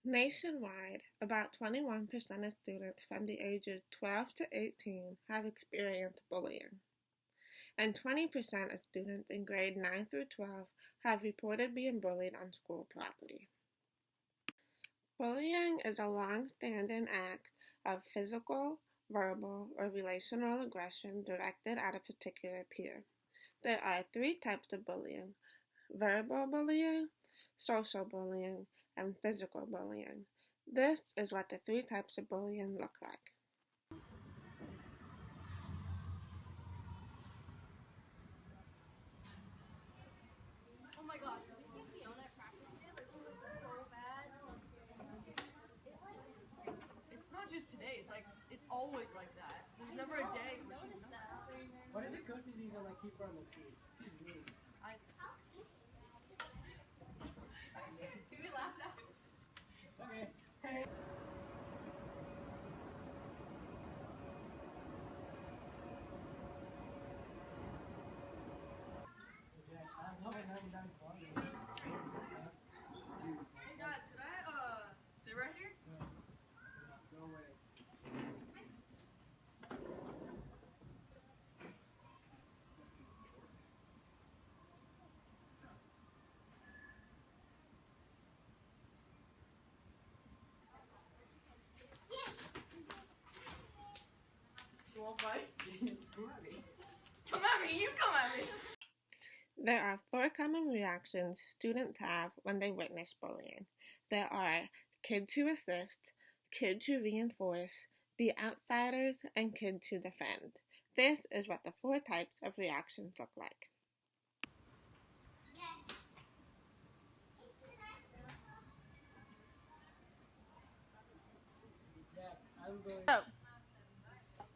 Nationwide, about 21% of students from the ages 12 to 18 have experienced bullying, and 20% of students in grade 9 through 12 have reported being bullied on school property. Bullying is a long-standing act of physical, verbal, or relational aggression directed at a particular peer. There are three types of bullying: verbal bullying, social bullying, and physical bullying. This is what the three types of bullying look like. Oh my gosh, did you see Fiona at practice today? Like, she was so bad. It's not just today, it's always like that. There's never a day where she's not. Why did the coaches even keep her on the team? She's mean. Can we laugh now? Okay. Hey. Hey guys, could I sit right here? No way. You won't fight? Come at me. Come at me, you come at me! There are four common reactions students have when they witness bullying. There are kids who assist, kids who reinforce, be outsiders, and kids who defend. This is what the four types of reactions look like. Jack, I'm going. Oh.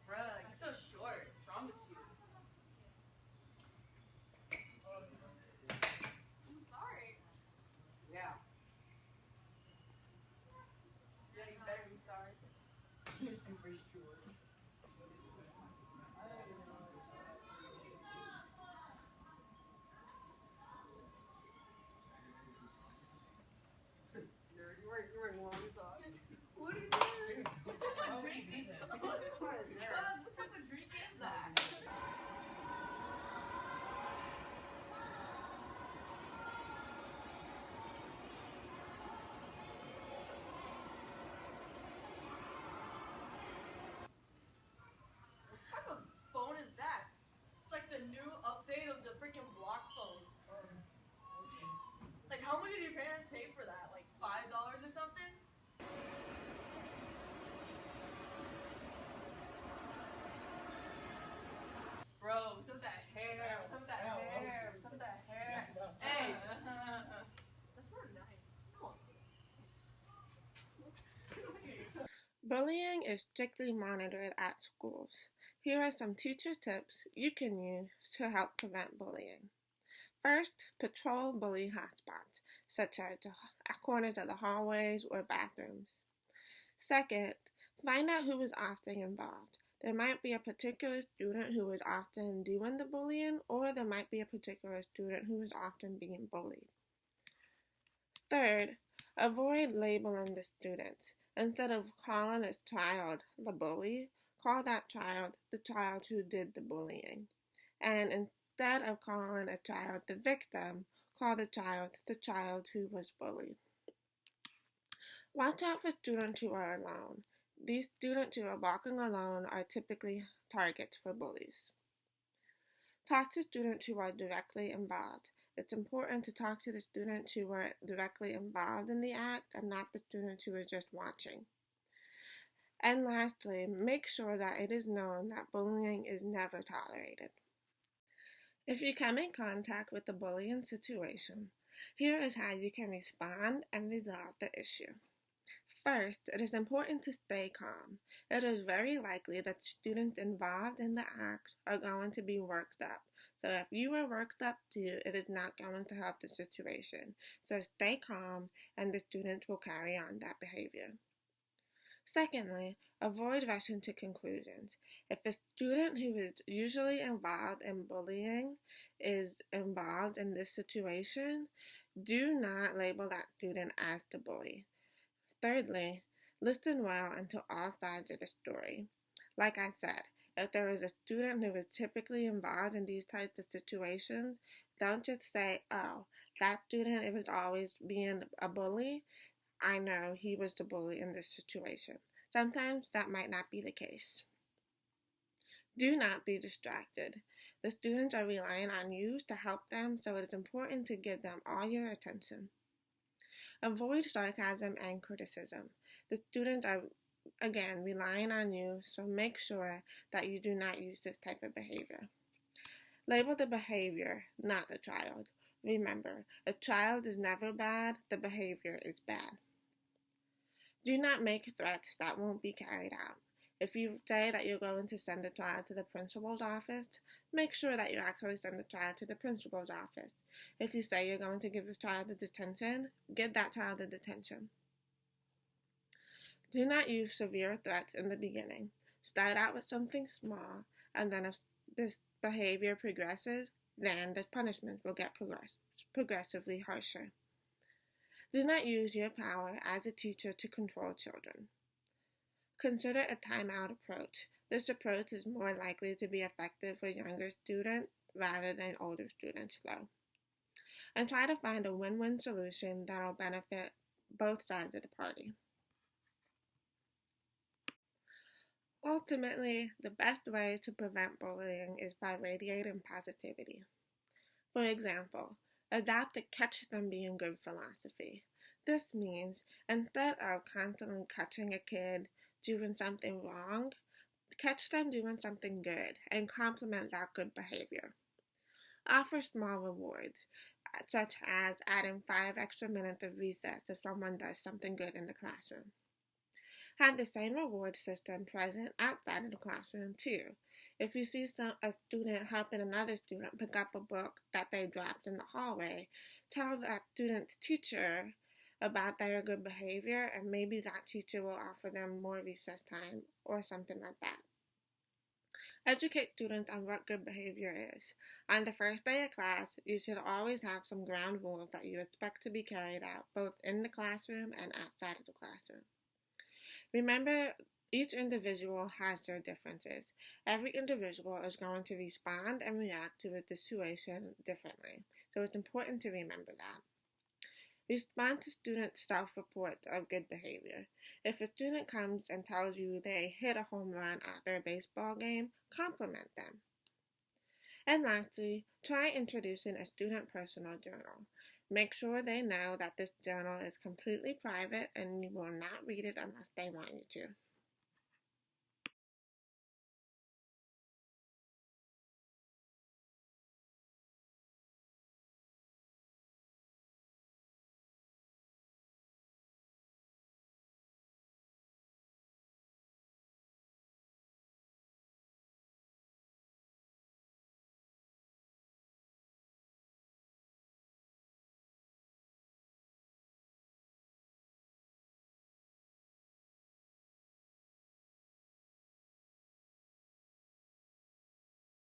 Bruh, you're so short. What's wrong with you? I'm sorry. Yeah. Yeah, you better be sorry. You're super short. You're wearing long socks. What are you doing? What type of drink? What type of drink is that? What type of phone is that? It's like the new update of the freaking block phone. Like, how much did your parents pay for that? Like $5 or something? Bro, what's up with that hair? What's up with that hair? What's up with that hair? Hey! That's not nice. Come on. Bullying is strictly monitored at schools. Here are some teacher tips you can use to help prevent bullying. First, patrol bully hotspots, such as corners of the hallways or bathrooms. Second, find out who is often involved. There might be a particular student who is often doing the bullying, or there might be a particular student who is often being bullied. Third, avoid labeling the students. Instead of calling a child the bully, call that child the child who did the bullying. And instead of calling a child the victim, call the child who was bullied. Watch out for students who are alone. These students who are walking alone are typically targets for bullies. Talk to students who are directly involved. It's important to talk to the students who were directly involved in the act and not the students who are just watching. And lastly, make sure that it is known that bullying is never tolerated. If you come in contact with a bullying situation, here is how you can respond and resolve the issue. First, it is important to stay calm. It is very likely that students involved in the act are going to be worked up. So if you are worked up too, it is not going to help the situation. So stay calm and the students will carry on that behavior. Secondly, avoid rushing to conclusions. If a student who is usually involved in bullying is involved in this situation, do not label that student as the bully. Thirdly, listen well and to all sides of the story. Like I said, if there is a student who is typically involved in these types of situations, don't just say, oh, that student it was always being a bully. I know he was the bully in this situation. Sometimes that might not be the case. Do not be distracted. The students are relying on you to help them, so it's important to give them all your attention. Avoid sarcasm and criticism. The students are, again, relying on you, so make sure that you do not use this type of behavior. Label the behavior, not the child. Remember, a child is never bad, the behavior is bad. Do not make threats that won't be carried out. If you say that you're going to send the child to the principal's office, make sure that you actually send the child to the principal's office. If you say you're going to give the child a detention, give that child a detention. Do not use severe threats in the beginning. Start out with something small, and then if this behavior progresses, then the punishment will get progressively harsher. Do not use your power as a teacher to control children. Consider a timeout approach. This approach is more likely to be effective for younger students rather than older students, though. And try to find a win-win solution that will benefit both sides of the party. Ultimately, the best way to prevent bullying is by radiating positivity. For example, adopt a catch them being good philosophy. This means instead of constantly catching a kid doing something wrong, catch them doing something good and compliment that good behavior. Offer small rewards, such as adding 5 extra minutes of recess if someone does something good in the classroom. Have the same reward system present outside of the classroom too. If you see a student helping another student pick up a book that they dropped in the hallway, tell that student's teacher about their good behavior, and maybe that teacher will offer them more recess time or something like that. Educate students on what good behavior is. On the first day of class, you should always have some ground rules that you expect to be carried out both in the classroom and outside of the classroom. Remember, each individual has their differences. Every individual is going to respond and react to a situation differently, so it's important to remember that. Respond to students' self-reports of good behavior. If a student comes and tells you they hit a home run at their baseball game, compliment them. And lastly, try introducing a student personal journal. Make sure they know that this journal is completely private and you will not read it unless they want you to.